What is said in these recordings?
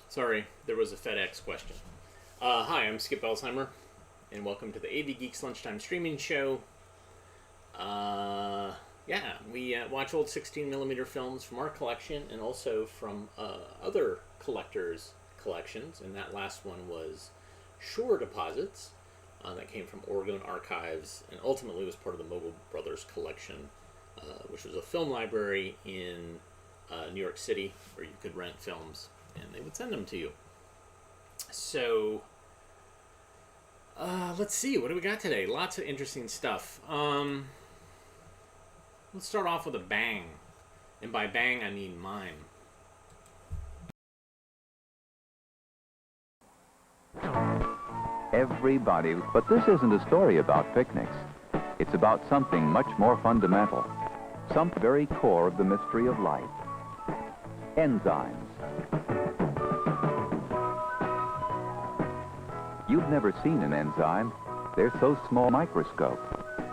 Sorry, there was a FedEx question. Hi, I'm Skip Elsheimer, and welcome to the AV Geeks Lunchtime streaming show. We watch old 16mm films from our collection and also from other collectors' collections, and that last one was Shore Deposits that came from Oregon Archives and ultimately was part of the Mogul Brothers collection, which was a film library in New York City where you could rent films and they would send them to you. So, let's see, what do we got today? Lots of interesting stuff. Let's start off with a bang. And by bang, I mean mime. Everybody, but this isn't a story about picnics. It's about something much more fundamental. Some very core of the mystery of life. Enzymes. You've never seen an enzyme. They're so small microscope.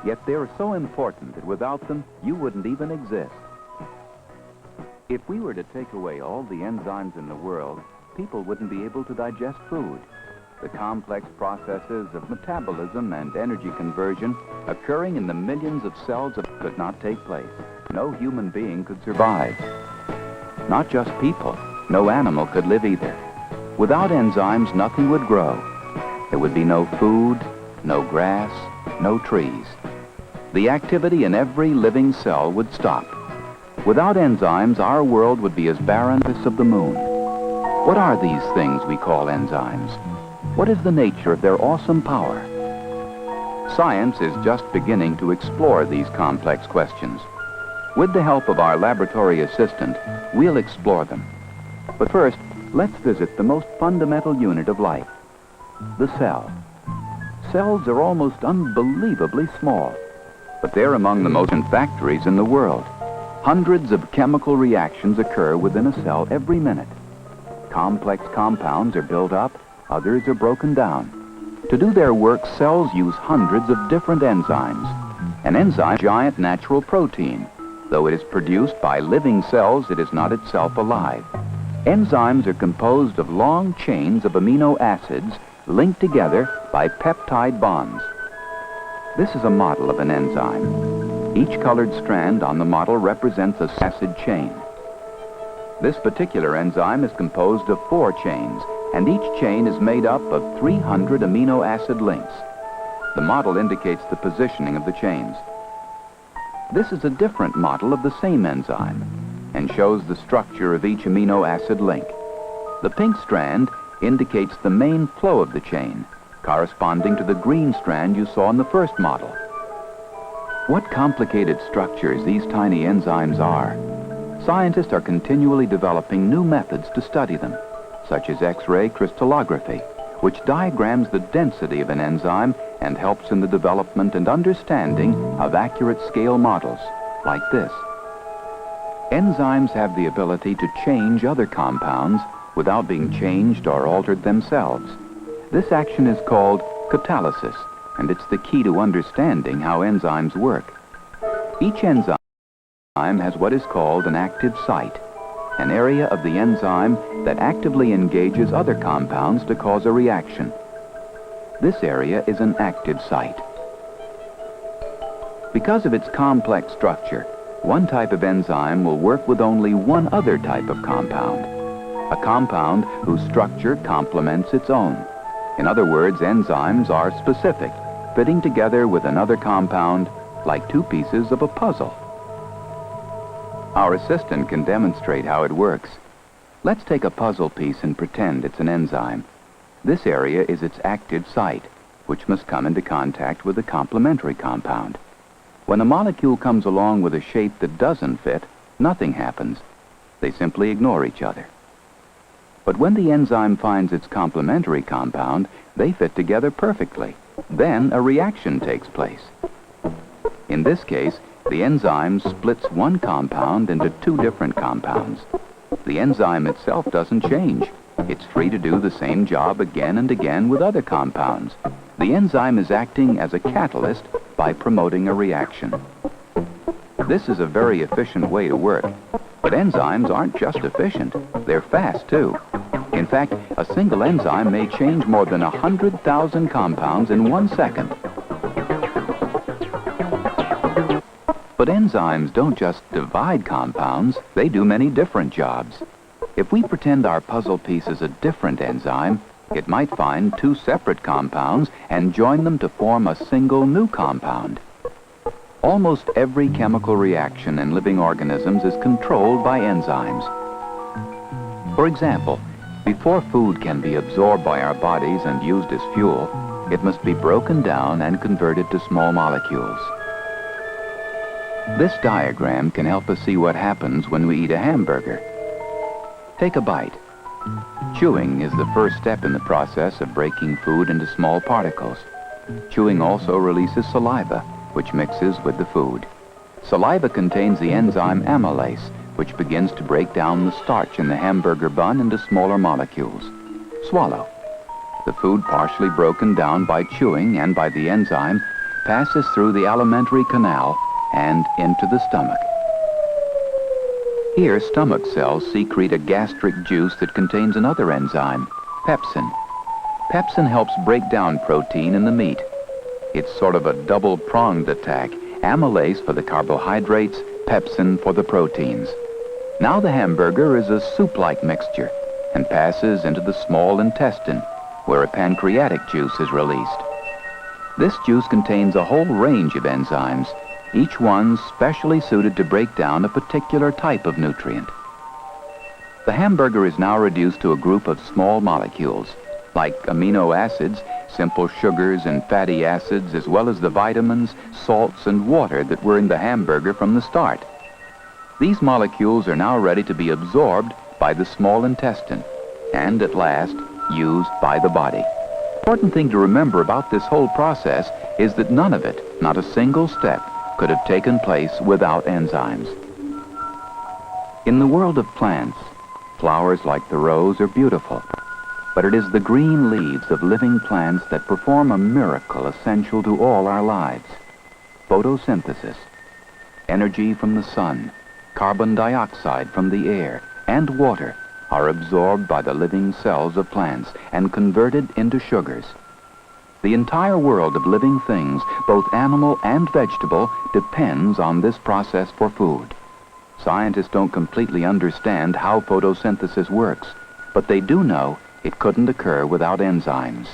Yet they're so important that without them, you wouldn't even exist. If we were to take away all the enzymes in the world, people wouldn't be able to digest food. The complex processes of metabolism and energy conversion occurring in the millions of cells could not take place. No human being could survive. Not just people. No animal could live either. Without enzymes, nothing would grow. There would be no food, no grass, no trees. The activity in every living cell would stop. Without enzymes, our world would be as barren as of the moon. What are these things we call enzymes? What is the nature of their awesome power? Science is just beginning to explore these complex questions. With the help of our laboratory assistant, we'll explore them. But first, let's visit the most fundamental unit of life, the cell. Cells are almost unbelievably small, but they're among the most important factories in the world. Hundreds of chemical reactions occur within a cell every minute. Complex compounds are built up, others are broken down. To do their work, cells use hundreds of different enzymes. An enzyme is a giant natural protein. Though it is produced by living cells, it is not itself alive. Enzymes are composed of long chains of amino acids linked together by peptide bonds. This is a model of an enzyme. Each colored strand on the model represents a acid chain. This particular enzyme is composed of 4 chains, and each chain is made up of 300 amino acid links. The model indicates the positioning of the chains. This is a different model of the same enzyme and shows the structure of each amino acid link. The pink strand indicates the main flow of the chain, corresponding to the green strand you saw in the first model. What complicated structures these tiny enzymes are. Scientists are continually developing new methods to study them, such as X-ray crystallography, which diagrams the density of an enzyme and helps in the development and understanding of accurate scale models, like this. Enzymes have the ability to change other compounds without being changed or altered themselves. This action is called catalysis, and it's the key to understanding how enzymes work. Each enzyme has what is called an active site, an area of the enzyme that actively engages other compounds to cause a reaction. This area is an active site. Because of its complex structure, one type of enzyme will work with only one other type of compound, a compound whose structure complements its own. In other words, enzymes are specific, fitting together with another compound like 2 pieces of a puzzle. Our assistant can demonstrate how it works. Let's take a puzzle piece and pretend it's an enzyme. This area is its active site, which must come into contact with a complementary compound. When a molecule comes along with a shape that doesn't fit, nothing happens. They simply ignore each other. But when the enzyme finds its complementary compound, they fit together perfectly. Then a reaction takes place. In this case, the enzyme splits one compound into 2 different compounds. The enzyme itself doesn't change. It's free to do the same job again and again with other compounds. The enzyme is acting as a catalyst by promoting a reaction. This is a very efficient way to work. But enzymes aren't just efficient. They're fast, too. In fact, a single enzyme may change more than 100,000 compounds in 1 second. But enzymes don't just divide compounds, they do many different jobs. If we pretend our puzzle piece is a different enzyme, it might find 2 separate compounds and join them to form a single new compound. Almost every chemical reaction in living organisms is controlled by enzymes. For example, before food can be absorbed by our bodies and used as fuel, it must be broken down and converted to small molecules. This diagram can help us see what happens when we eat a hamburger. Take a bite. Chewing is the first step in the process of breaking food into small particles. Chewing also releases saliva, which mixes with the food. Saliva contains the enzyme amylase, which begins to break down the starch in the hamburger bun into smaller molecules. Swallow. The food, partially broken down by chewing and by the enzyme, passes through the alimentary canal and into the stomach. Here, stomach cells secrete a gastric juice that contains another enzyme, pepsin. Pepsin helps break down protein in the meat. It's sort of a double-pronged attack, amylase for the carbohydrates, pepsin for the proteins. Now the hamburger is a soup-like mixture and passes into the small intestine, where a pancreatic juice is released. This juice contains a whole range of enzymes, each one specially suited to break down a particular type of nutrient. The hamburger is now reduced to a group of small molecules, like amino acids, simple sugars and fatty acids, as well as the vitamins, salts, and water that were in the hamburger from the start. These molecules are now ready to be absorbed by the small intestine and, at last, used by the body. The important thing to remember about this whole process is that none of it, not a single step, could have taken place without enzymes. In the world of plants, flowers like the rose are beautiful, but it is the green leaves of living plants that perform a miracle essential to all our lives. Photosynthesis. Energy from the sun, carbon dioxide from the air, and water are absorbed by the living cells of plants and converted into sugars. The entire world of living things, both animal and vegetable, depends on this process for food. Scientists don't completely understand how photosynthesis works, but they do know it couldn't occur without enzymes.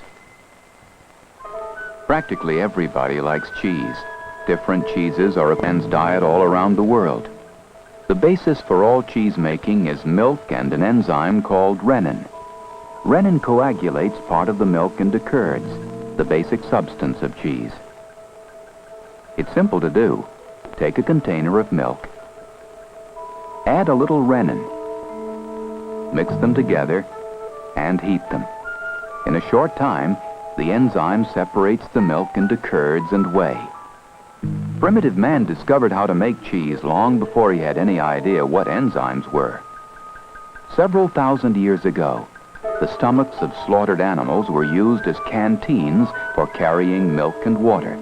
Practically everybody likes cheese. Different cheeses are a man's diet all around the world. The basis for all cheese making is milk and an enzyme called rennin. Rennin coagulates part of the milk into curds, the basic substance of cheese. It's simple to do. Take a container of milk. Add a little rennin. Mix them together and heat them. In a short time, the enzyme separates the milk into curds and whey. Primitive man discovered how to make cheese long before he had any idea what enzymes were. Several thousand years ago, the stomachs of slaughtered animals were used as canteens for carrying milk and water.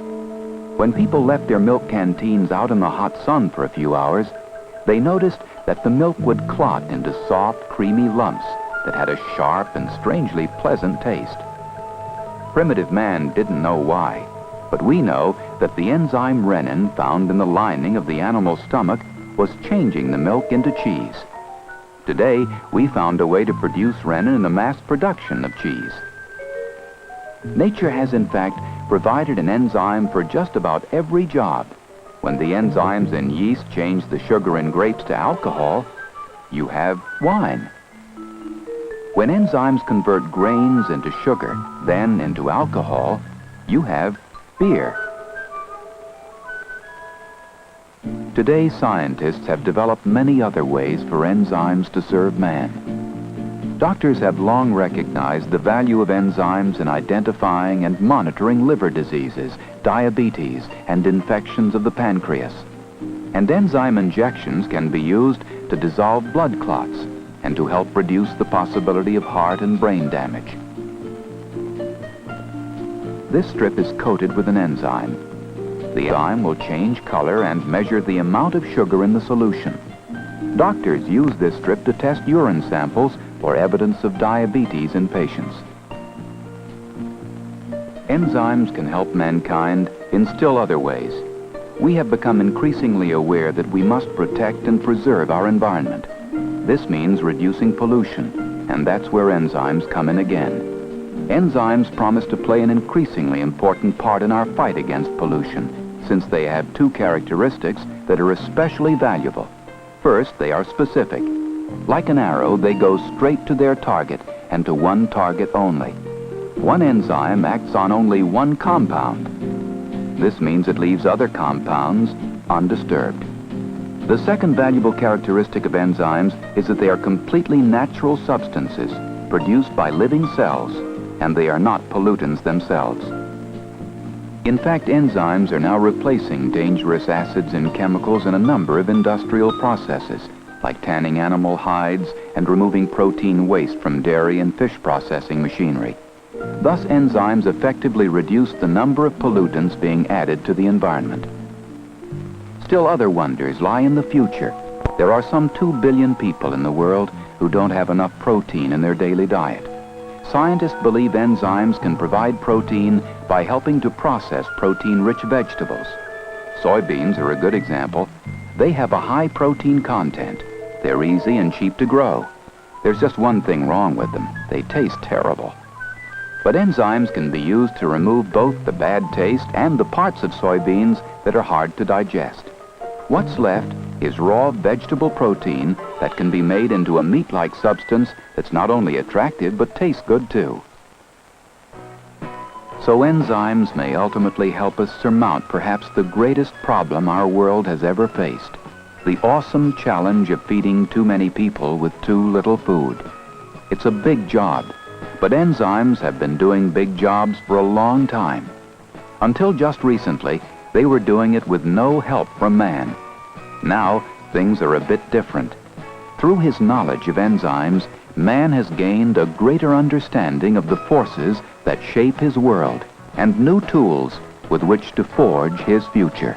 When people left their milk canteens out in the hot sun for a few hours, they noticed that the milk would clot into soft, creamy lumps that had a sharp and strangely pleasant taste. Primitive man didn't know why, but we know that the enzyme rennin found in the lining of the animal's stomach was changing the milk into cheese. Today, we found a way to produce rennin in a mass production of cheese. Nature has, in fact, provided an enzyme for just about every job. When the enzymes in yeast change the sugar in grapes to alcohol, you have wine. When enzymes convert grains into sugar, then into alcohol, you have beer. Today, scientists have developed many other ways for enzymes to serve man. Doctors have long recognized the value of enzymes in identifying and monitoring liver diseases, diabetes, and infections of the pancreas. And enzyme injections can be used to dissolve blood clots and to help reduce the possibility of heart and brain damage. This strip is coated with an enzyme. The enzyme will change color and measure the amount of sugar in the solution. Doctors use this strip to test urine samples or evidence of diabetes in patients. Enzymes can help mankind in still other ways. We have become increasingly aware that we must protect and preserve our environment. This means reducing pollution, and that's where enzymes come in again. Enzymes promise to play an increasingly important part in our fight against pollution, since they have two characteristics that are especially valuable. First, they are specific. Like an arrow, they go straight to their target, and to one target only. One enzyme acts on only one compound. This means it leaves other compounds undisturbed. The second valuable characteristic of enzymes is that they are completely natural substances produced by living cells, and they are not pollutants themselves. In fact, enzymes are now replacing dangerous acids in chemicals in a number of industrial processes, like tanning animal hides and removing protein waste from dairy and fish processing machinery. Thus, enzymes effectively reduce the number of pollutants being added to the environment. Still other wonders lie in the future. There are some 2 billion people in the world who don't have enough protein in their daily diet. Scientists believe enzymes can provide protein by helping to process protein-rich vegetables. Soybeans are a good example. They have a high protein content. They're easy and cheap to grow. There's just one thing wrong with them. They taste terrible. But enzymes can be used to remove both the bad taste and the parts of soybeans that are hard to digest. What's left is raw vegetable protein that can be made into a meat-like substance that's not only attractive but tastes good too. So enzymes may ultimately help us surmount perhaps the greatest problem our world has ever faced, the awesome challenge of feeding too many people with too little food. It's a big job, but enzymes have been doing big jobs for a long time. Until just recently, they were doing it with no help from man. Now, things are a bit different. Through his knowledge of enzymes, man has gained a greater understanding of the forces that shape his world and new tools with which to forge his future.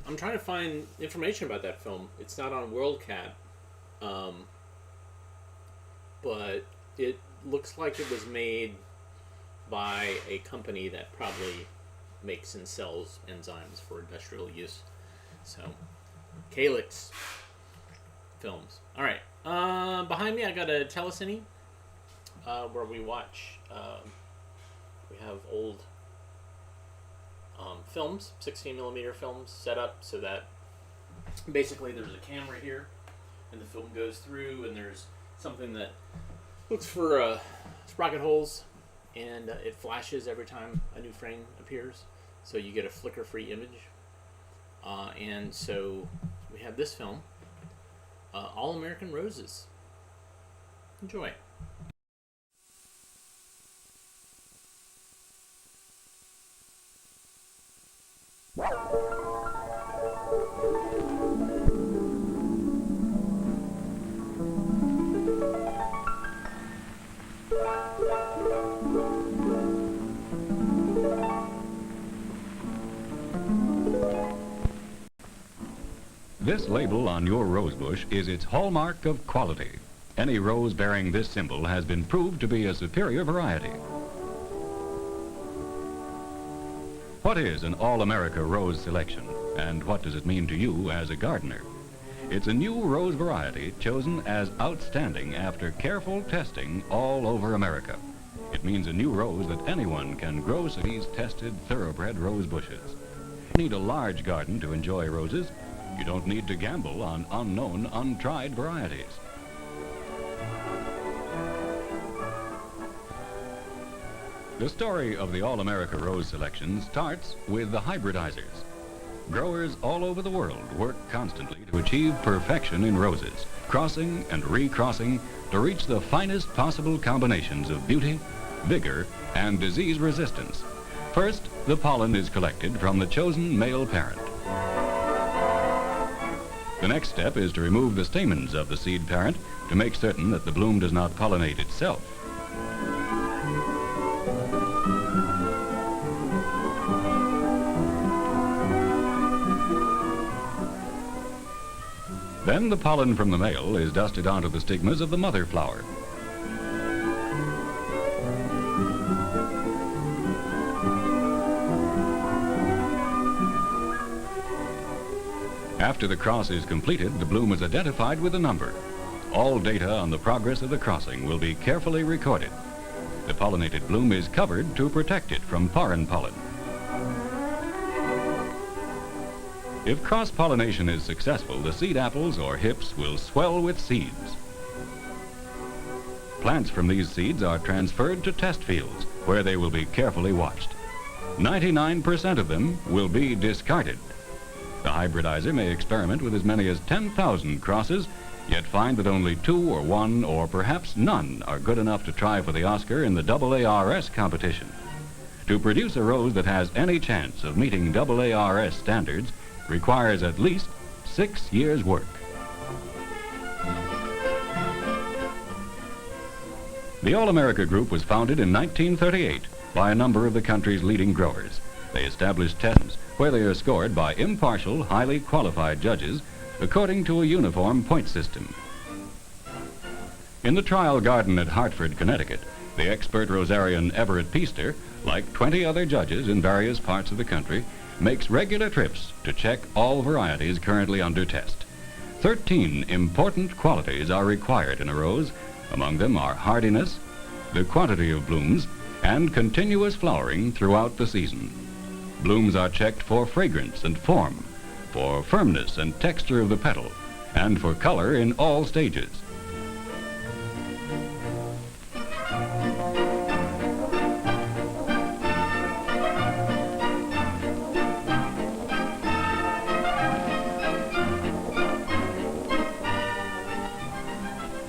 I'm trying to find information about that film. It's not on WorldCat, but it looks like it was made by a company that probably makes and sells enzymes for industrial use. So, Calyx Films. All right. Behind me, I got a telecine where we watch. We have old films, 16 millimeter films, set up so that basically there's a camera here, and the film goes through, and there's something that looks for sprocket holes, and it flashes every time a new frame appears, so you get a flicker-free image. And so we have this film, All American Roses. Enjoy. This label on your rosebush is its hallmark of quality. Any rose bearing this symbol has been proved to be a superior variety. What is an All-America Rose selection, and what does it mean to you as a gardener? It's a new rose variety chosen as outstanding after careful testing all over America. It means a new rose that anyone can grow these tested thoroughbred rose bushes. You need a large garden to enjoy roses. You don't need to gamble on unknown, untried varieties. The story of the All-America Rose selection starts with the hybridizers. Growers all over the world work constantly to achieve perfection in roses, crossing and recrossing to reach the finest possible combinations of beauty, vigor, and disease resistance. First, the pollen is collected from the chosen male parent. The next step is to remove the stamens of the seed parent to make certain that the bloom does not pollinate itself. Then the pollen from the male is dusted onto the stigmas of the mother flower. After the cross is completed, the bloom is identified with a number. All data on the progress of the crossing will be carefully recorded. The pollinated bloom is covered to protect it from foreign pollen. If cross-pollination is successful, the seed apples or hips will swell with seeds. Plants from these seeds are transferred to test fields where they will be carefully watched. 99% of them will be discarded. The hybridizer may experiment with as many as 10,000 crosses, yet find that only 2 or 1 or perhaps none are good enough to try for the Oscar in the AARS competition. To produce a rose that has any chance of meeting AARS standards requires at least 6 years' work. The All-America Group was founded in 1938 by a number of the country's leading growers. They established tests where they are scored by impartial, highly qualified judges according to a uniform point system. In the trial garden at Hartford, Connecticut, the expert rosarian Everett Peaster, like 20 other judges in various parts of the country, makes regular trips to check all varieties currently under test. 13 important qualities are required in a rose. Among them are hardiness, the quantity of blooms, and continuous flowering throughout the season. Blooms are checked for fragrance and form, for firmness and texture of the petal, and for color in all stages.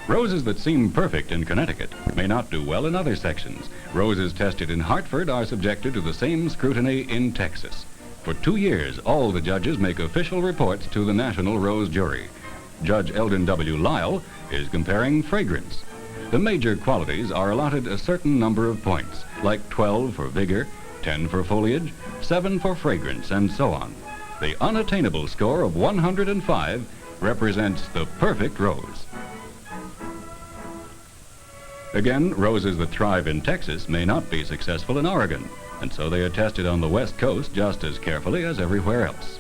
Roses that seem perfect in Connecticut may not do well in other sections. Roses tested in Hartford are subjected to the same scrutiny in Texas. For 2 years, all the judges make official reports to the National Rose Jury. Judge Eldon W. Lyle is comparing fragrance. The major qualities are allotted a certain number of points, like 12 for vigor, 10 for foliage, 7 for fragrance, and so on. The unattainable score of 105 represents the perfect rose. Again, roses that thrive in Texas may not be successful in Oregon, and so they are tested on the West Coast just as carefully as everywhere else.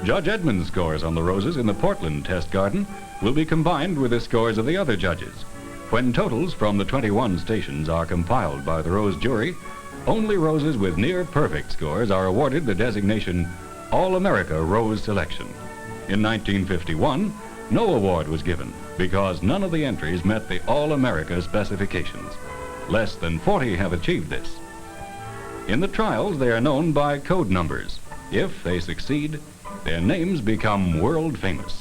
Judge Edmonds' scores on the roses in the Portland test garden will be combined with the scores of the other judges. When totals from the 21 stations are compiled by the Rose Jury, only roses with near-perfect scores are awarded the designation All-America Rose Selection. In 1951, no award was given because none of the entries met the All-America specifications. Less than 40 have achieved this. In the trials, they are known by code numbers. If they succeed, their names become world famous.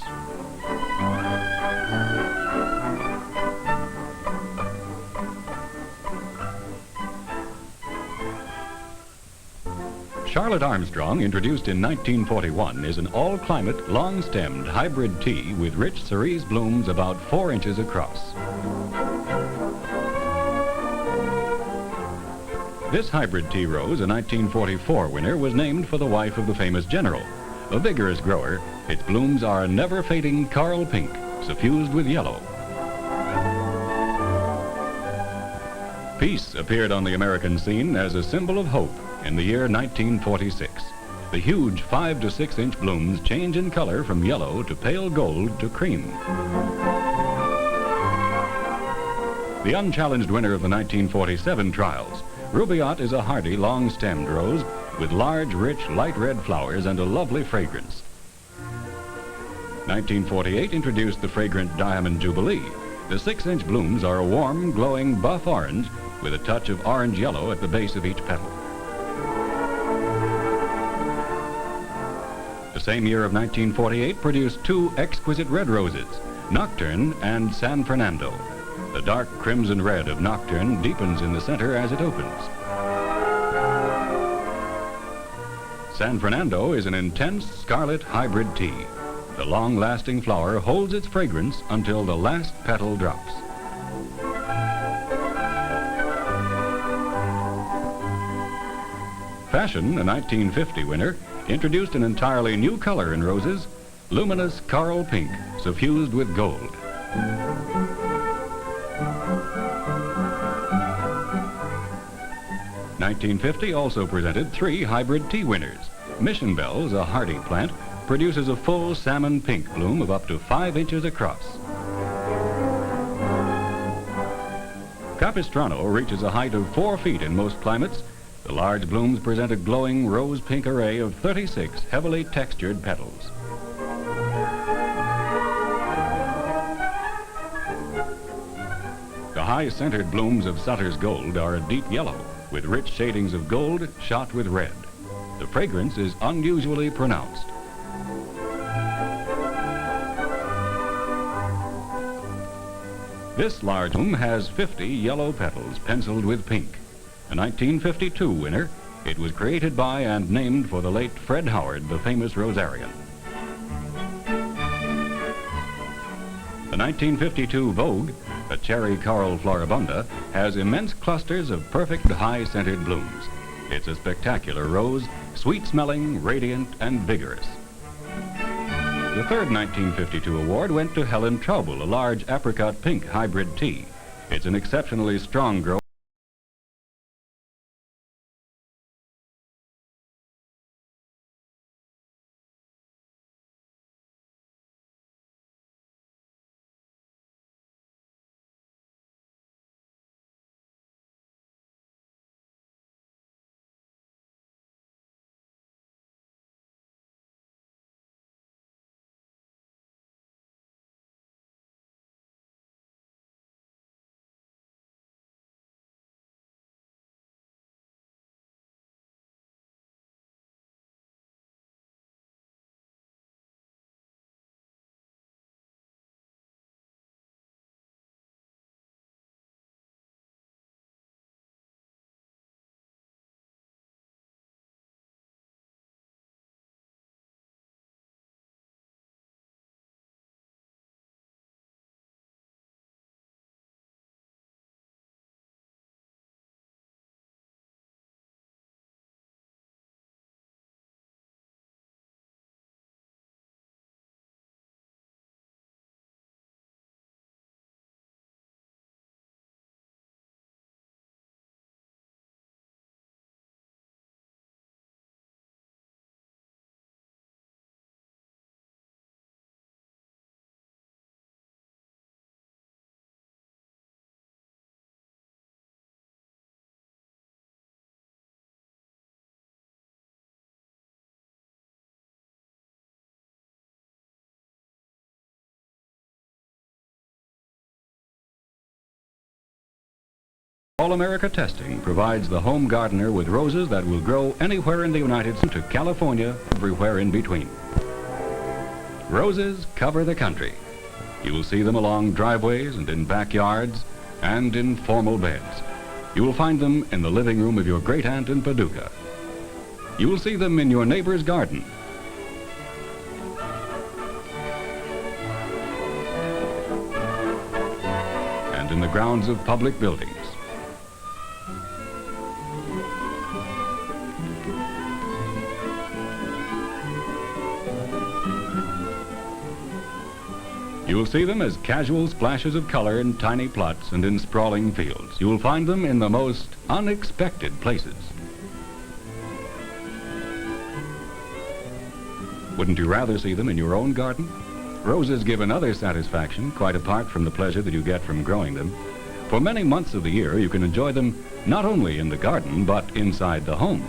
Charlotte Armstrong, introduced in 1941, is an all-climate, long-stemmed hybrid tea with rich cerise blooms about 4 inches across. This hybrid tea rose, a 1944 winner, was named for the wife of the famous general. A vigorous grower, its blooms are a never-fading coral pink, suffused with yellow. Peace appeared on the American scene as a symbol of hope in the year 1946. The huge 5 to 6 inch blooms change in color from yellow to pale gold to cream. The unchallenged winner of the 1947 trials, Rubaiyat, is a hardy, long-stemmed rose with large, rich, light red flowers and a lovely fragrance. 1948 introduced the fragrant Diamond Jubilee. The 6 inch blooms are a warm, glowing buff orange with a touch of orange yellow at the base of each petal. The The same year of 1948 produced two exquisite red roses, Nocturne and San Fernando. The dark crimson red of Nocturne deepens in the center as it opens. San Fernando is an intense scarlet hybrid tea. The long-lasting flower holds its fragrance until the last petal drops. Fashion, a 1950 winner, introduced an entirely new color in roses, luminous coral pink, suffused with gold. '50 also presented three hybrid tea winners. Mission Bells, a hardy plant, produces a full salmon pink bloom of up to 5 inches across. Capistrano reaches a height of 4 feet in most climates. The large blooms present a glowing rose pink array of 36 heavily textured petals. The high-centered blooms of Sutter's Gold are a deep yellow with rich shadings of gold shot with red. The fragrance is unusually pronounced. This large bloom has 50 yellow petals penciled with pink. A 1952 winner, it was created by and named for the late Fred Howard, the famous rosarian. The 1952 Vogue, a cherry coral floribunda, has immense clusters of perfect high-scented blooms. It's a spectacular rose, sweet-smelling, radiant, and vigorous. The third 1952 award went to Helen Traubel, a large apricot pink hybrid tea. It's an exceptionally strong growth. All-America testing provides the home gardener with roses that will grow anywhere in the United States to California, everywhere in between. Roses cover the country. You will see them along driveways and in backyards and in formal beds. You will find them in the living room of your great-aunt in Paducah. You will see them in your neighbor's garden. And in the grounds of public buildings. You will see them as casual splashes of color in tiny plots and in sprawling fields. You will find them in the most unexpected places. Wouldn't you rather see them in your own garden? Roses give another satisfaction, quite apart from the pleasure that you get from growing them. For many months of the year, you can enjoy them not only in the garden, but inside the home.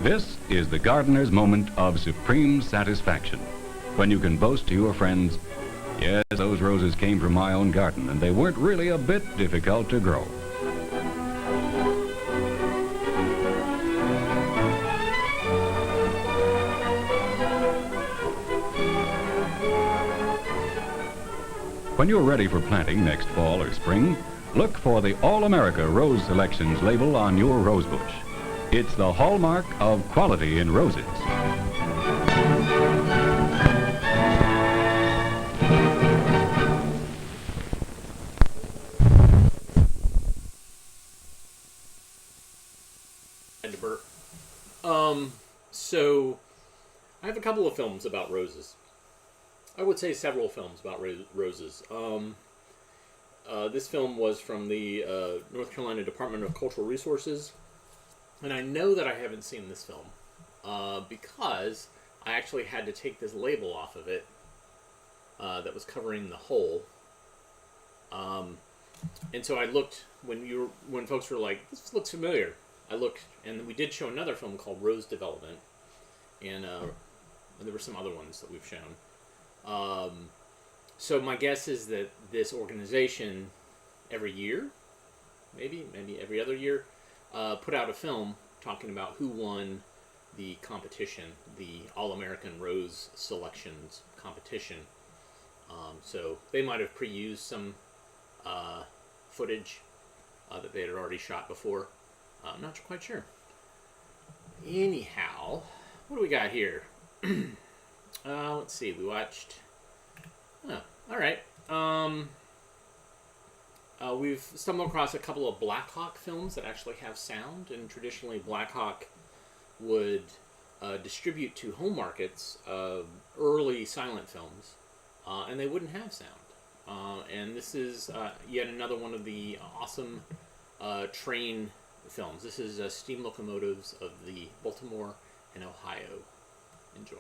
This is the gardener's moment of supreme satisfaction, when you can boast to your friends, yes, those roses came from my own garden, and they weren't really a bit difficult to grow. When you're ready for planting next fall or spring, look for the All-America Rose Selections label on your rose bush. It's the hallmark of quality in roses. So I have a couple of films about roses. I would say several films about roses. This film was from the North Carolina Department of Cultural Resources, and I know that I haven't seen this film because I actually had to take this label off of it that was covering the hole. And so I looked when folks were like, "This looks familiar." I looked, and we did show another film called Rose Development, and there were some other ones that we've shown. So my guess is that this organization, every year, maybe every other year, put out a film talking about who won the competition, the All-American Rose Selections competition. So they might have pre-used some footage that they had already shot before. I'm not quite sure. Anyhow, what do we got here? Let's see. We watched. Oh, all right. We've stumbled across a couple of Black Hawk films that actually have sound, and traditionally Black Hawk would distribute to home markets early silent films, and they wouldn't have sound. And this is yet another one of the awesome train films. This is steam locomotives of the Baltimore and Ohio. Enjoy.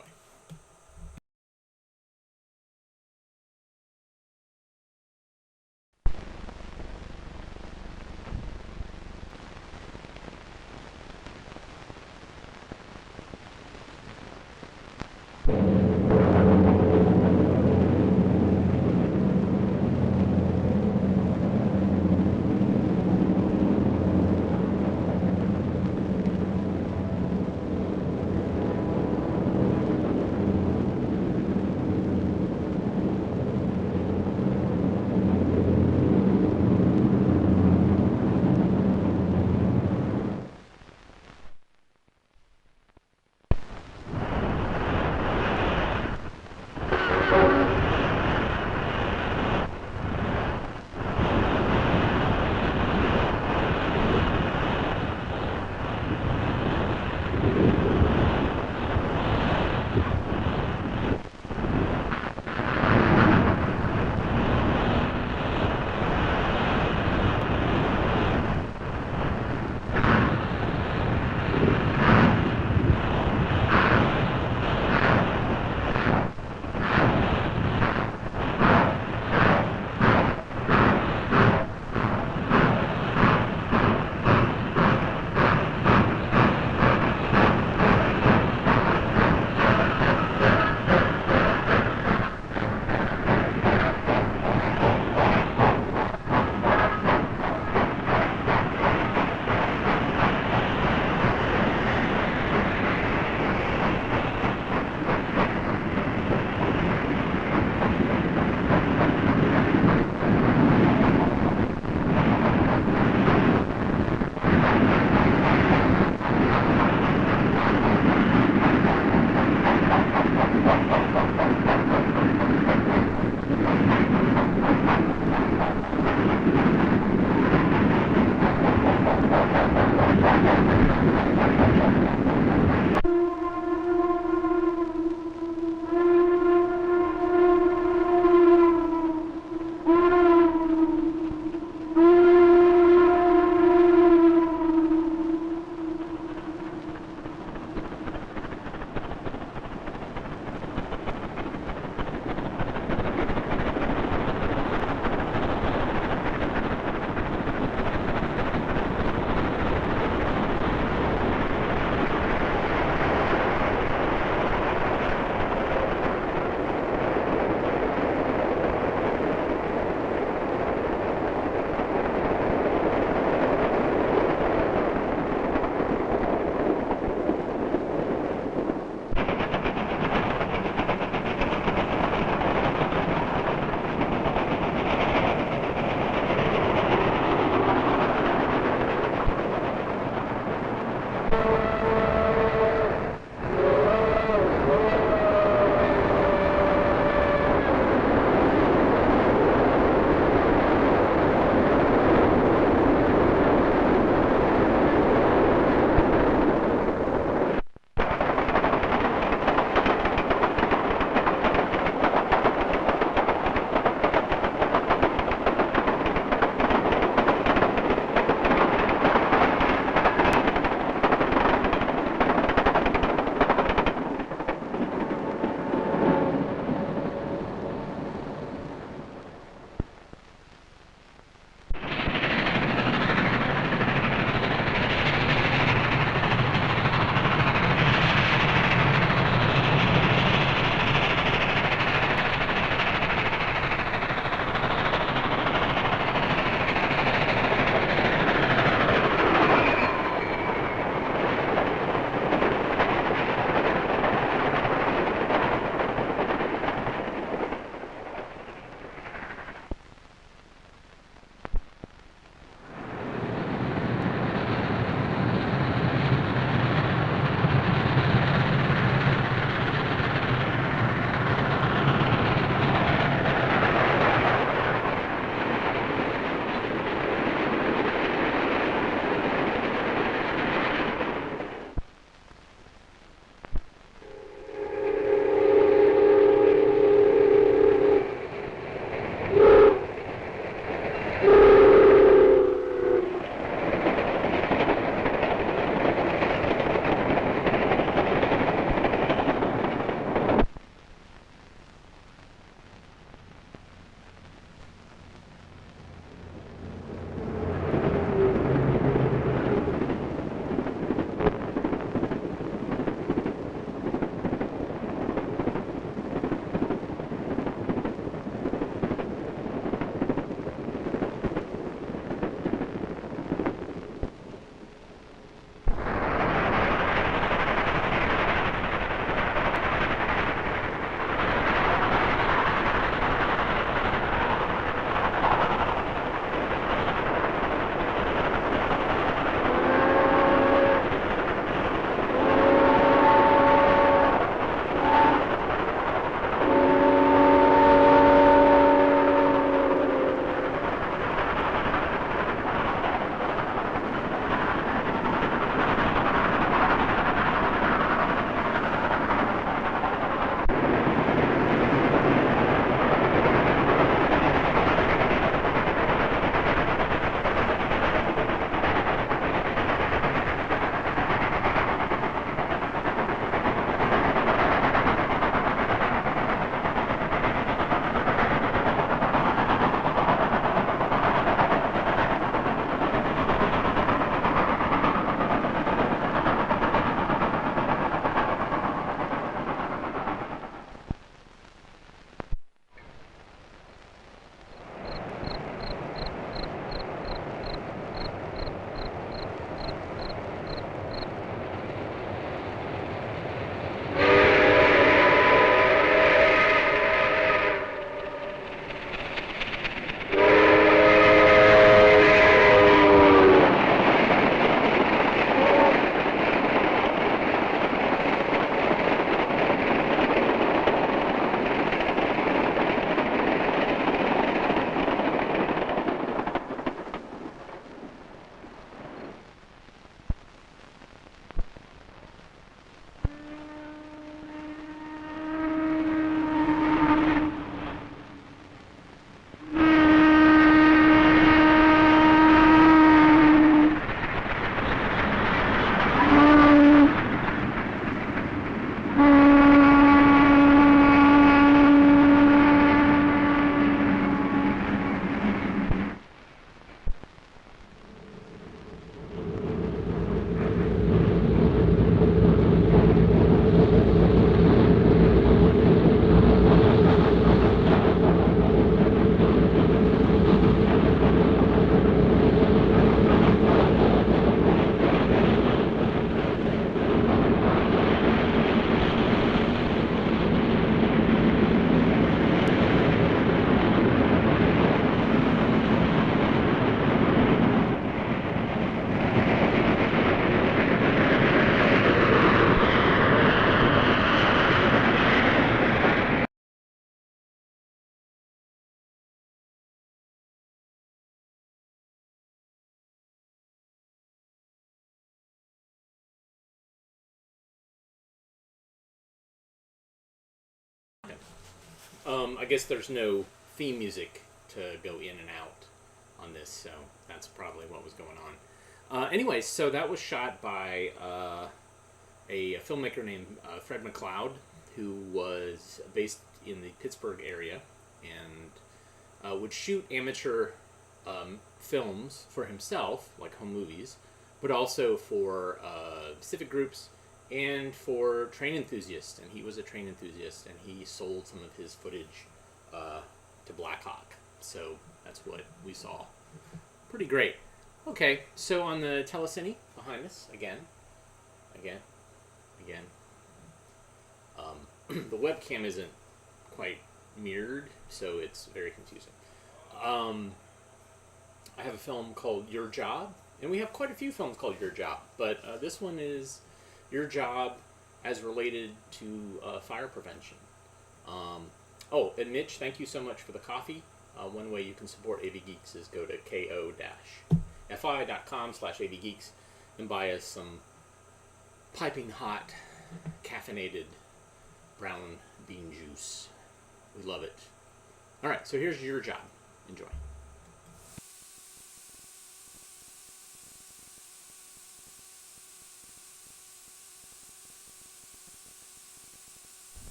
I guess there's no theme music to go in and out on this, so that's probably what was going on. Anyways, so that was shot by a filmmaker named Fred McLeod, who was based in the Pittsburgh area and would shoot amateur films for himself, like home movies, but also for civic groups and for train enthusiasts. And he was a train enthusiast, and he sold some of his footage to Blackhawk. So that's what we saw. Pretty great. Okay, so on the telecine behind us, again. The webcam isn't quite mirrored, so it's very confusing. I have a film called Your Job, and we have quite a few films called Your Job, but this one is Your Job as related to fire prevention. And Mitch, thank you so much for the coffee. One way you can support AV Geeks is go to ko-fi.com/avgeeks and buy us some piping hot, caffeinated brown bean juice. We love it. All right, so here's Your Job. Enjoy.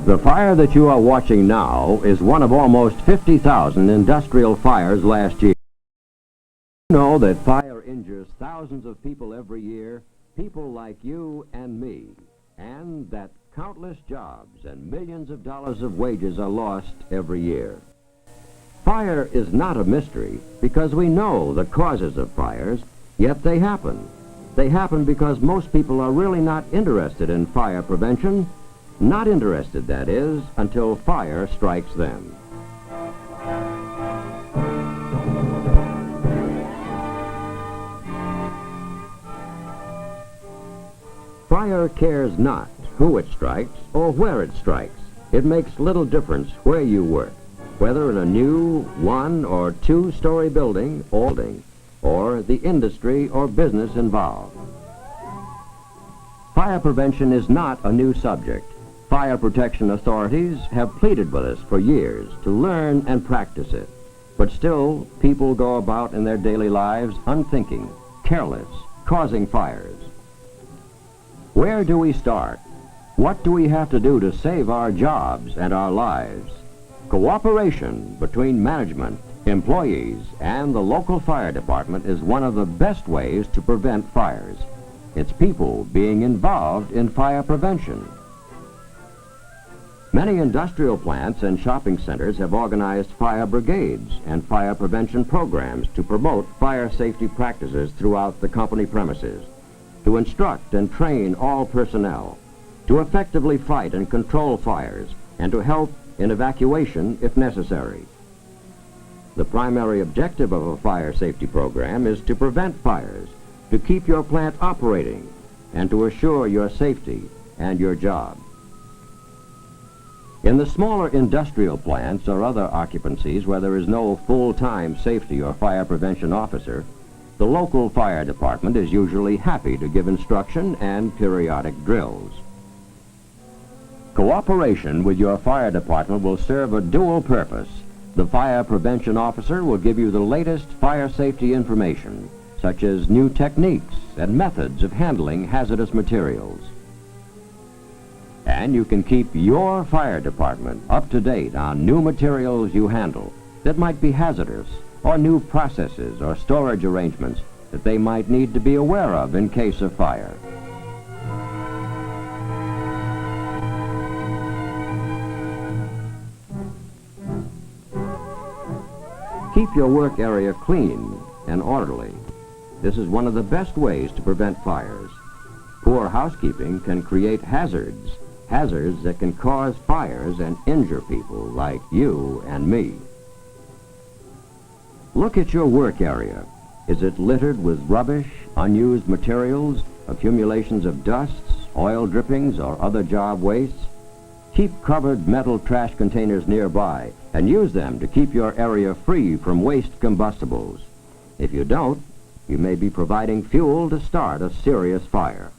The fire that you are watching now is one of almost 50,000 industrial fires last year. You know that fire injures thousands of people every year, people like you and me, and that countless jobs and millions of dollars of wages are lost every year. Fire is not a mystery because we know the causes of fires, yet they happen. They happen because most people are really not interested in fire prevention. Not interested, that is, until fire strikes them. Fire cares not who it strikes or where it strikes. It makes little difference where you work, whether in a new 1- or 2-story building or the industry or business involved. Fire prevention is not a new subject. Fire protection authorities have pleaded with us for years to learn and practice it. But still, people go about in their daily lives unthinking, careless, causing fires. Where do we start? What do we have to do to save our jobs and our lives? Cooperation between management, employees, and the local fire department is one of the best ways to prevent fires. It's people being involved in fire prevention. Many industrial plants and shopping centers have organized fire brigades and fire prevention programs to promote fire safety practices throughout the company premises, to instruct and train all personnel, to effectively fight and control fires, and to help in evacuation if necessary. The primary objective of a fire safety program is to prevent fires, to keep your plant operating, and to assure your safety and your job. In the smaller industrial plants or other occupancies where there is no full-time safety or fire prevention officer, the local fire department is usually happy to give instruction and periodic drills. Cooperation with your fire department will serve a dual purpose. The fire prevention officer will give you the latest fire safety information, such as new techniques and methods of handling hazardous materials. And you can keep your fire department up to date on new materials you handle that might be hazardous, or new processes or storage arrangements that they might need to be aware of in case of fire. Keep your work area clean and orderly. This is one of the best ways to prevent fires. Poor housekeeping can create hazards that can cause fires and injure people like you and me. Look at your work area. Is it littered with rubbish, unused materials, accumulations of dusts, oil drippings, or other job wastes? Keep covered metal trash containers nearby and use them to keep your area free from waste combustibles. If you don't, You may be providing fuel to start a serious fire.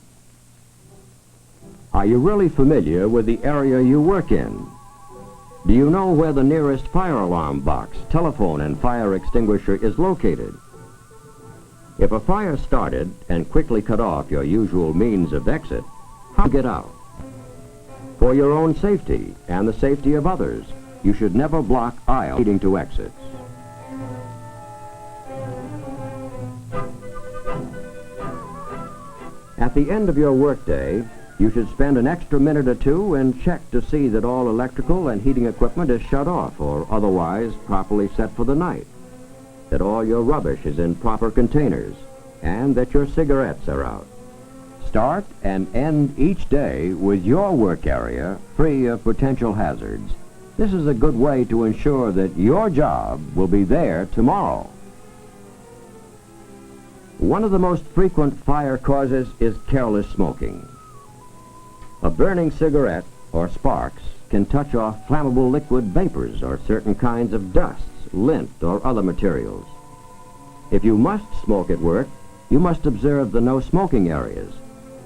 Are you really familiar with the area you work in? Do you know where the nearest fire alarm box, telephone, and fire extinguisher is located? If a fire started and quickly cut off your usual means of exit, how to get out? For your own safety and the safety of others, you should never block aisles leading to exits. At the end of your workday, you should spend an extra minute or two and check to see that all electrical and heating equipment is shut off or otherwise properly set for the night, that all your rubbish is in proper containers, and that your cigarettes are out. Start and end each day with your work area free of potential hazards. This is a good way to ensure that your job will be there tomorrow. One of the most frequent fire causes is careless smoking. A burning cigarette or sparks can touch off flammable liquid vapors or certain kinds of dusts, lint, or other materials. If you must smoke at work, you must observe the no smoking areas.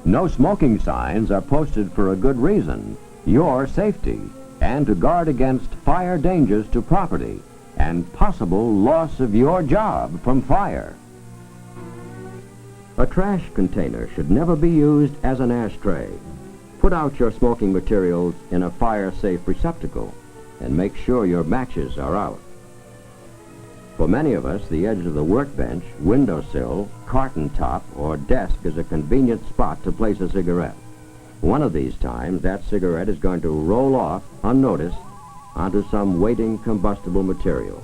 No smoking signs are posted for a good reason, your safety, and to guard against fire dangers to property and possible loss of your job from fire. A trash container should never be used as an ashtray. Put out your smoking materials in a fire-safe receptacle and make sure your matches are out. For many of us, the edge of the workbench, windowsill, carton top, or desk is a convenient spot to place a cigarette. One of these times, that cigarette is going to roll off, unnoticed, onto some waiting combustible material.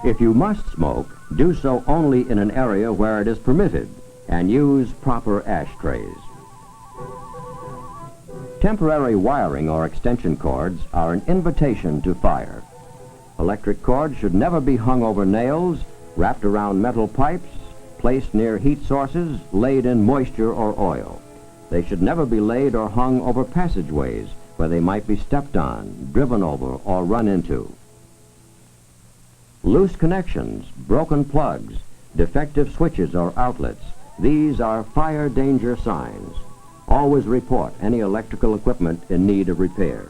If you must smoke, do so only in an area where it is permitted, and use proper ashtrays. Temporary wiring or extension cords are an invitation to fire. Electric cords should never be hung over nails, wrapped around metal pipes, placed near heat sources, laid in moisture or oil. They should never be laid or hung over passageways where they might be stepped on, driven over, or run into. Loose connections, broken plugs, defective switches or outlets, these are fire danger signs. Always report any electrical equipment in need of repair.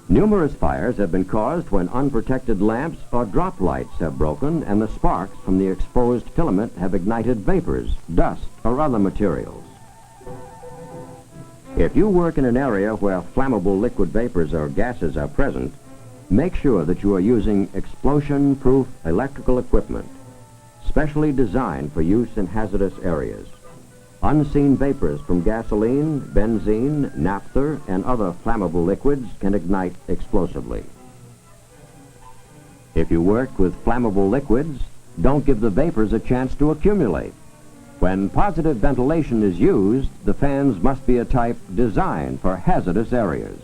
Numerous fires have been caused when unprotected lamps or drop lights have broken and the sparks from the exposed filament have ignited vapors, dust, or other materials. If you work in an area where flammable liquid vapors or gases are present, make sure that you are using explosion-proof electrical equipment, specially designed for use in hazardous areas. Unseen vapors from gasoline, benzene, naphtha, and other flammable liquids can ignite explosively. If you work with flammable liquids, don't give the vapors a chance to accumulate. When positive ventilation is used, the fans must be a type designed for hazardous areas.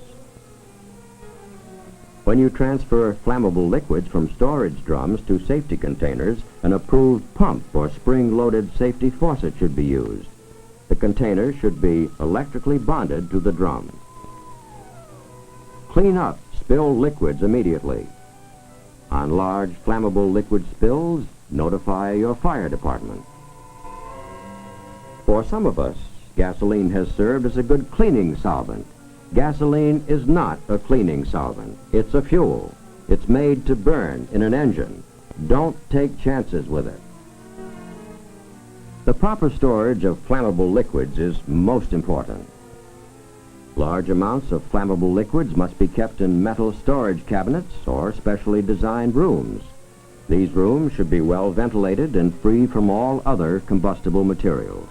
When you transfer flammable liquids from storage drums to safety containers, an approved pump or spring-loaded safety faucet should be used. The container should be electrically bonded to the drum. Clean up spilled liquids immediately. On large flammable liquid spills, notify your fire department. For some of us, gasoline has served as a good cleaning solvent. Gasoline is not a cleaning solvent. It's a fuel. It's made to burn in an engine. Don't take chances with it. The proper storage of flammable liquids is most important. Large amounts of flammable liquids must be kept in metal storage cabinets or specially designed rooms. These rooms should be well ventilated and free from all other combustible materials.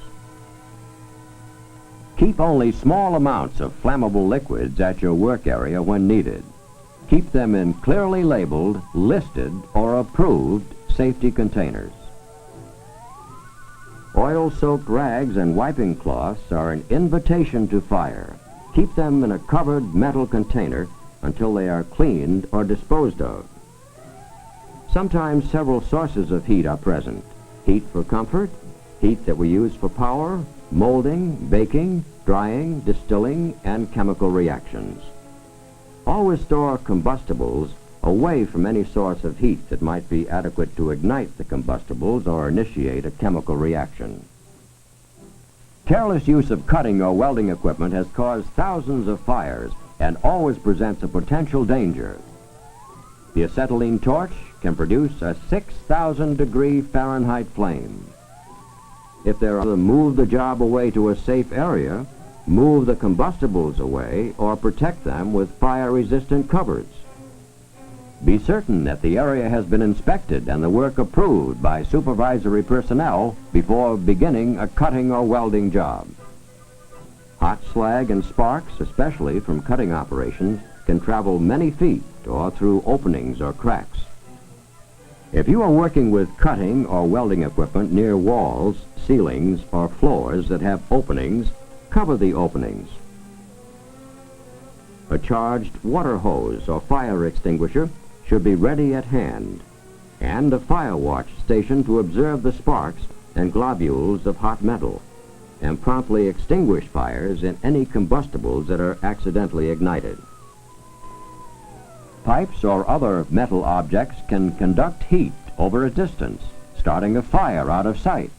Keep only small amounts of flammable liquids at your work area when needed. Keep them in clearly labeled, listed, or approved safety containers. Oil-soaked rags and wiping cloths are an invitation to fire. Keep them in a covered metal container until they are cleaned or disposed of. Sometimes several sources of heat are present. Heat for comfort, heat that we use for power, molding, baking, drying, distilling, and chemical reactions. Always store combustibles away from any source of heat that might be adequate to ignite the combustibles or initiate a chemical reaction. Careless use of cutting or welding equipment has caused thousands of fires and always presents a potential danger. The acetylene torch can produce a 6,000-degree Fahrenheit flame. If they're to move the job away to a safe area, move the combustibles away, or protect them with fire-resistant covers. Be certain that the area has been inspected and the work approved by supervisory personnel before beginning a cutting or welding job. Hot slag and sparks, especially from cutting operations, can travel many feet or through openings or cracks. If you are working with cutting or welding equipment near walls, ceilings, or floors that have openings, cover the openings. A charged water hose or fire extinguisher should be ready at hand, and a fire watch station to observe the sparks and globules of hot metal, and promptly extinguish fires in any combustibles that are accidentally ignited. Pipes or other metal objects can conduct heat over a distance, starting a fire out of sight.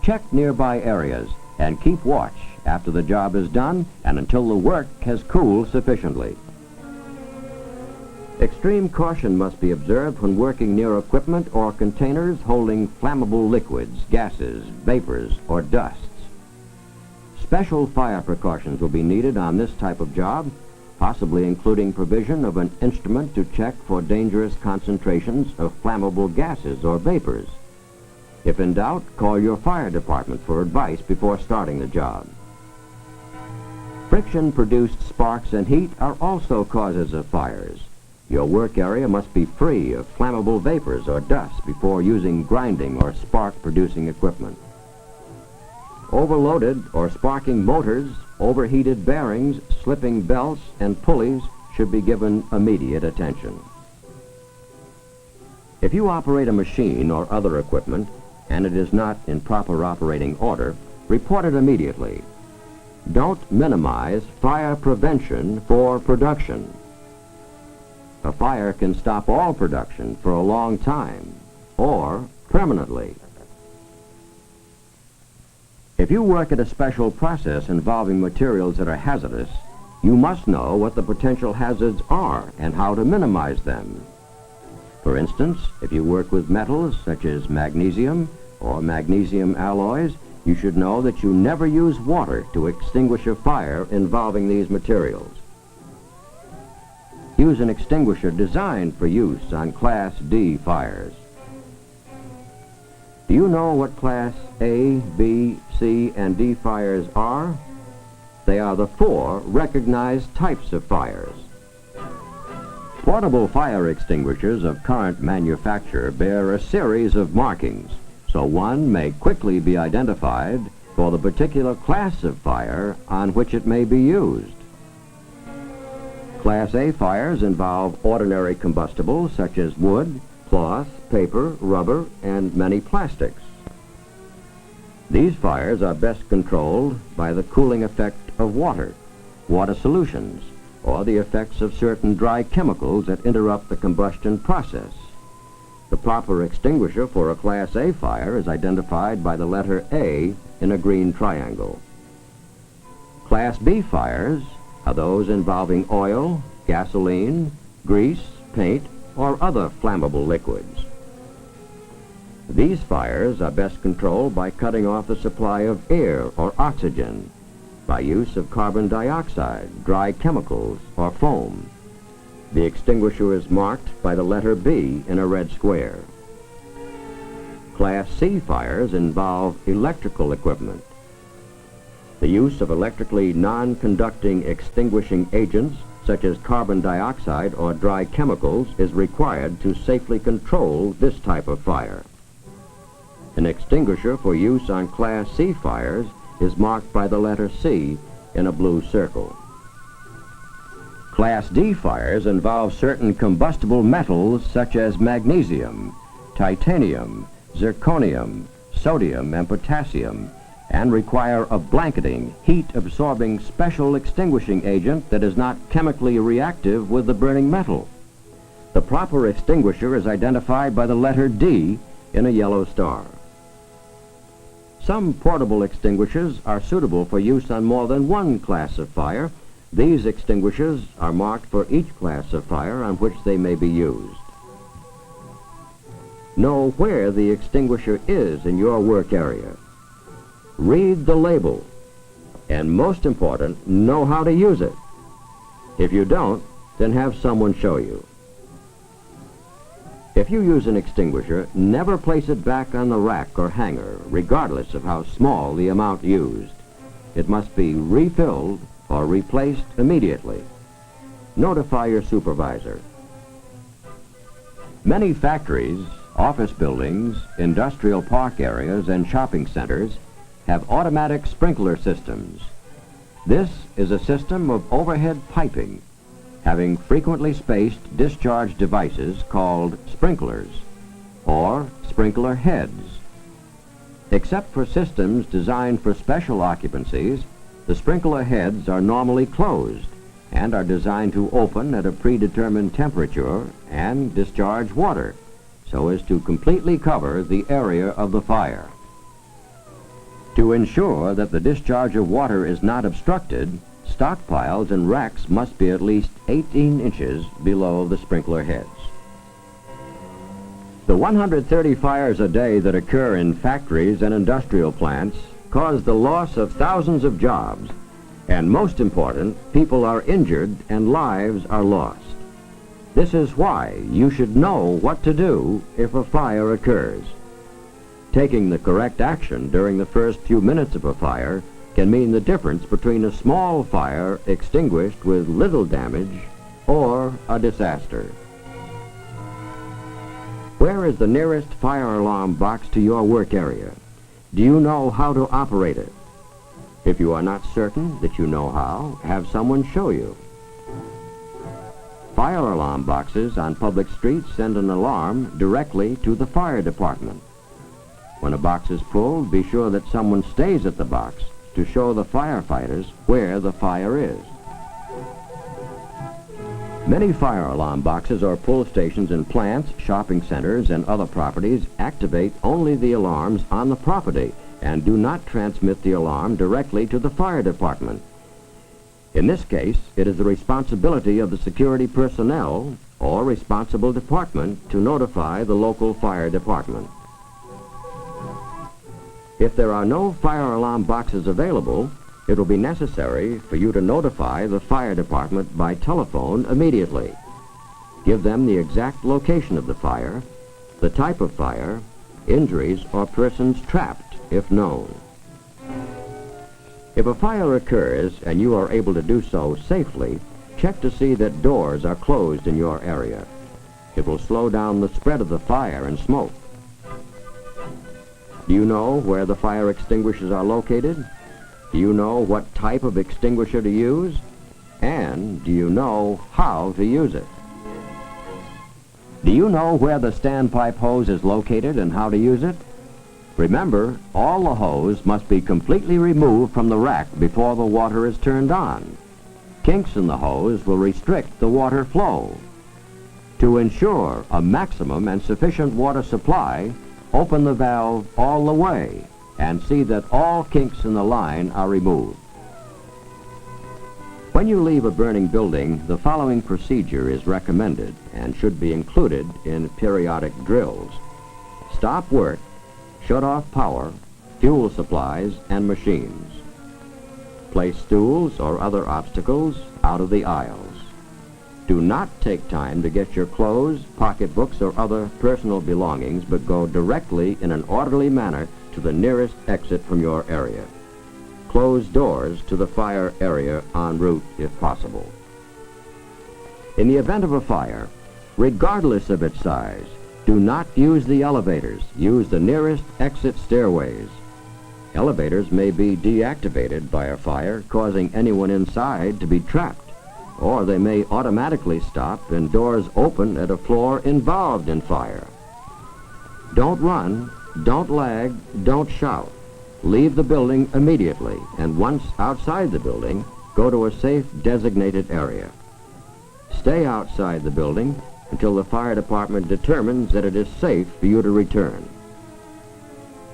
Check nearby areas and keep watch after the job is done and until the work has cooled sufficiently. Extreme caution must be observed when working near equipment or containers holding flammable liquids, gases, vapors, or dusts. Special fire precautions will be needed on this type of job, possibly including provision of an instrument to check for dangerous concentrations of flammable gases or vapors. If in doubt, call your fire department for advice before starting the job. Friction-produced sparks and heat are also causes of fires. Your work area must be free of flammable vapors or dust before using grinding or spark-producing equipment. Overloaded or sparking motors, overheated bearings, slipping belts, and pulleys should be given immediate attention. If you operate a machine or other equipment and it is not in proper operating order, report it immediately. Don't minimize fire prevention for production. A fire can stop all production for a long time or permanently. If you work at a special process involving materials that are hazardous, you must know what the potential hazards are and how to minimize them. For instance, if you work with metals such as magnesium or magnesium alloys, you should know that you never use water to extinguish a fire involving these materials. Use an extinguisher designed for use on Class D fires. Do you know what Class A, B, C, and D fires are? They are the 4 recognized types of fires. Portable fire extinguishers of current manufacture bear a series of markings, so one may quickly be identified for the particular class of fire on which it may be used. Class A fires involve ordinary combustibles such as wood, cloth, paper, rubber, and many plastics. These fires are best controlled by the cooling effect of water, water solutions, or the effects of certain dry chemicals that interrupt the combustion process. The proper extinguisher for a Class A fire is identified by the letter A in a green triangle. Class B fires are those involving oil, gasoline, grease, paint, or other flammable liquids. These fires are best controlled by cutting off the supply of air or oxygen, by use of carbon dioxide, dry chemicals, or foam. The extinguisher is marked by the letter B in a red square. Class C fires involve electrical equipment. The use of electrically non-conducting extinguishing agents such as carbon dioxide or dry chemicals is required to safely control this type of fire. An extinguisher for use on Class C fires is marked by the letter C in a blue circle. Class D fires involve certain combustible metals such as magnesium, titanium, zirconium, sodium, and potassium, and require a blanketing, heat-absorbing special extinguishing agent that is not chemically reactive with the burning metal. The proper extinguisher is identified by the letter D in a yellow star. Some portable extinguishers are suitable for use on more than one class of fire. These extinguishers are marked for each class of fire on which they may be used. Know where the extinguisher is in your work area. Read the label. And most important, know how to use it. If you don't, then have someone show you. If you use an extinguisher, never place it back on the rack or hanger, regardless of how small the amount used. It must be refilled or replaced immediately. Notify your supervisor. Many factories, office buildings, industrial park areas, and shopping centers have automatic sprinkler systems. This is a system of overhead piping, having frequently spaced discharge devices called sprinklers, or sprinkler heads. Except for systems designed for special occupancies, the sprinkler heads are normally closed and are designed to open at a predetermined temperature and discharge water so as to completely cover the area of the fire. To ensure that the discharge of water is not obstructed, stockpiles and racks must be at least 18 inches below the sprinkler heads. The 130 fires a day that occur in factories and industrial plants cause the loss of thousands of jobs, and most important, people are injured and lives are lost. This is why you should know what to do if a fire occurs. Taking the correct action during the first few minutes of a fire can mean the difference between a small fire extinguished with little damage or a disaster. Where is the nearest fire alarm box to your work area? Do you know how to operate it? If you are not certain that you know how, have someone show you. Fire alarm boxes on public streets send an alarm directly to the fire department. When a box is pulled, be sure that someone stays at the box to show the firefighters where the fire is. Many fire alarm boxes or pull stations in plants, shopping centers, and other properties activate only the alarms on the property and do not transmit the alarm directly to the fire department. In this case, it is the responsibility of the security personnel or responsible department to notify the local fire department. If there are no fire alarm boxes available, it will be necessary for you to notify the fire department by telephone immediately. Give them the exact location of the fire, the type of fire, injuries, or persons trapped, if known. If a fire occurs and you are able to do so safely, check to see that doors are closed in your area. It will slow down the spread of the fire and smoke. Do you know where the fire extinguishers are located? Do you know what type of extinguisher to use? And do you know how to use it? Do you know where the standpipe hose is located and how to use it? Remember, all the hose must be completely removed from the rack before the water is turned on. Kinks in the hose will restrict the water flow. To ensure a maximum and sufficient water supply, open the valve all the way and see that all kinks in the line are removed. When you leave a burning building, the following procedure is recommended and should be included in periodic drills. Stop work, shut off power, fuel supplies, and machines. Place stools or other obstacles out of the aisles. Do not take time to get your clothes, pocketbooks, or other personal belongings, but go directly in an orderly manner to the nearest exit from your area. Close doors to the fire area en route if possible. In the event of a fire, regardless of its size, do not use the elevators. Use the nearest exit stairways. Elevators may be deactivated by a fire, causing anyone inside to be trapped, or they may automatically stop and doors open at a floor involved in fire. Don't run, don't lag, don't shout. Leave the building immediately, and once outside the building, go to a safe designated area. Stay outside the building until the fire department determines that it is safe for you to return.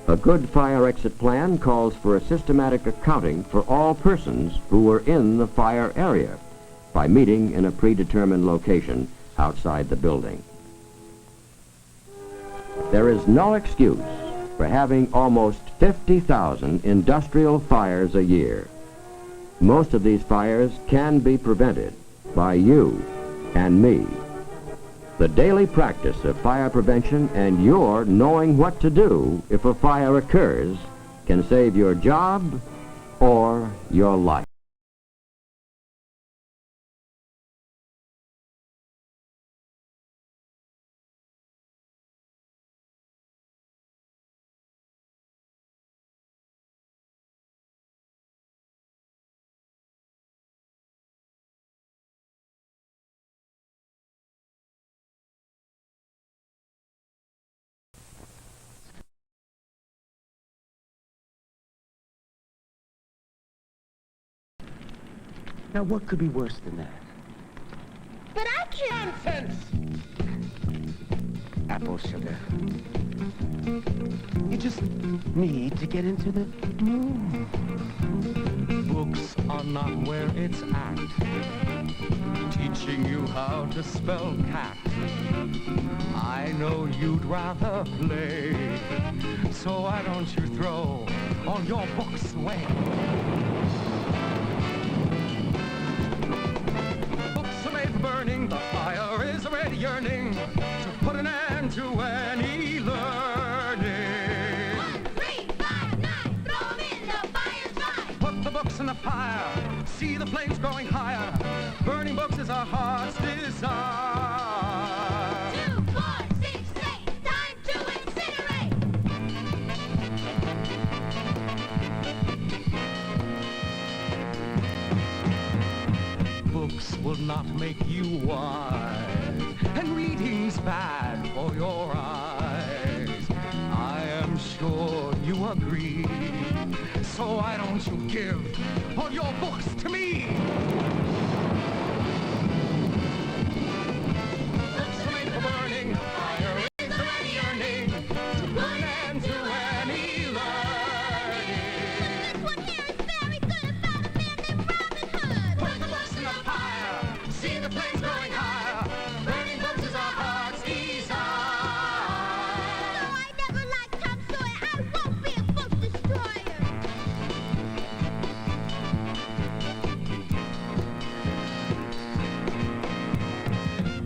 A good fire exit plan calls for a systematic accounting for all persons who were in the fire area by meeting in a predetermined location outside the building. There is no excuse for having almost 50,000 industrial fires a year. Most of these fires can be prevented by you and me. The daily practice of fire prevention and your knowing what to do if a fire occurs can save your job or your life. Now, what could be worse than that? But I can't. Nonsense! Apple sugar. You just need to get into the mood. Books are not where it's at. Teaching you how to spell cat. I know you'd rather play. So why don't you throw all your books away? Burning, the fire is already yearning to put an end to any learning. 1, 3, 5, 9, throw 'em in, the fire's fine. Put the books in the fire, see the flames growing higher. Burning books is our heart's desire. 2, 4, 6, 8, time to incinerate. Books will not make you wise, and reading's bad for your eyes. I am sure you agree. So why don't you give all your books to me? Books are made for burning, fire is already yearning to put an end to any learning. This one here is very good about a man named Robin Hood. Put the books in the fire, see the flames growing higher. Burning books is our heart's desire. Though I never liked Tom Sawyer, I won't be a book destroyer.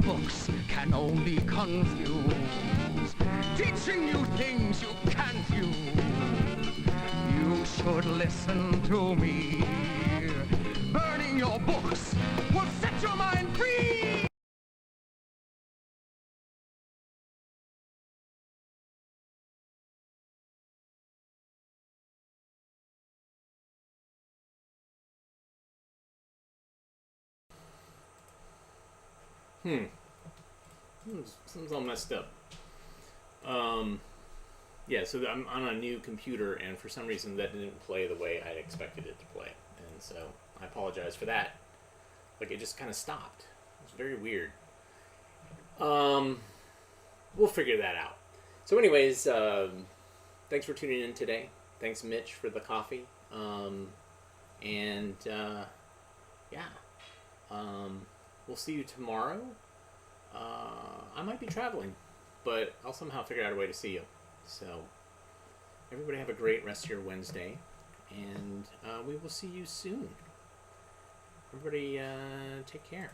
Books can only confuse, teaching you things you can't use. You should listen to me. Burning your books will set your mind free. Something's all messed up. Yeah, so I'm on a new computer, and for some reason that didn't play the way I expected it to play. And so I apologize for that. Like, it just kind of stopped. It was very weird. We'll figure that out. So anyways, thanks for tuning in today. Thanks, Mitch, for the coffee. We'll see you tomorrow. I might be traveling, but I'll somehow figure out a way to see you. So everybody have a great rest of your Wednesday, and we will see you soon. Everybody take care.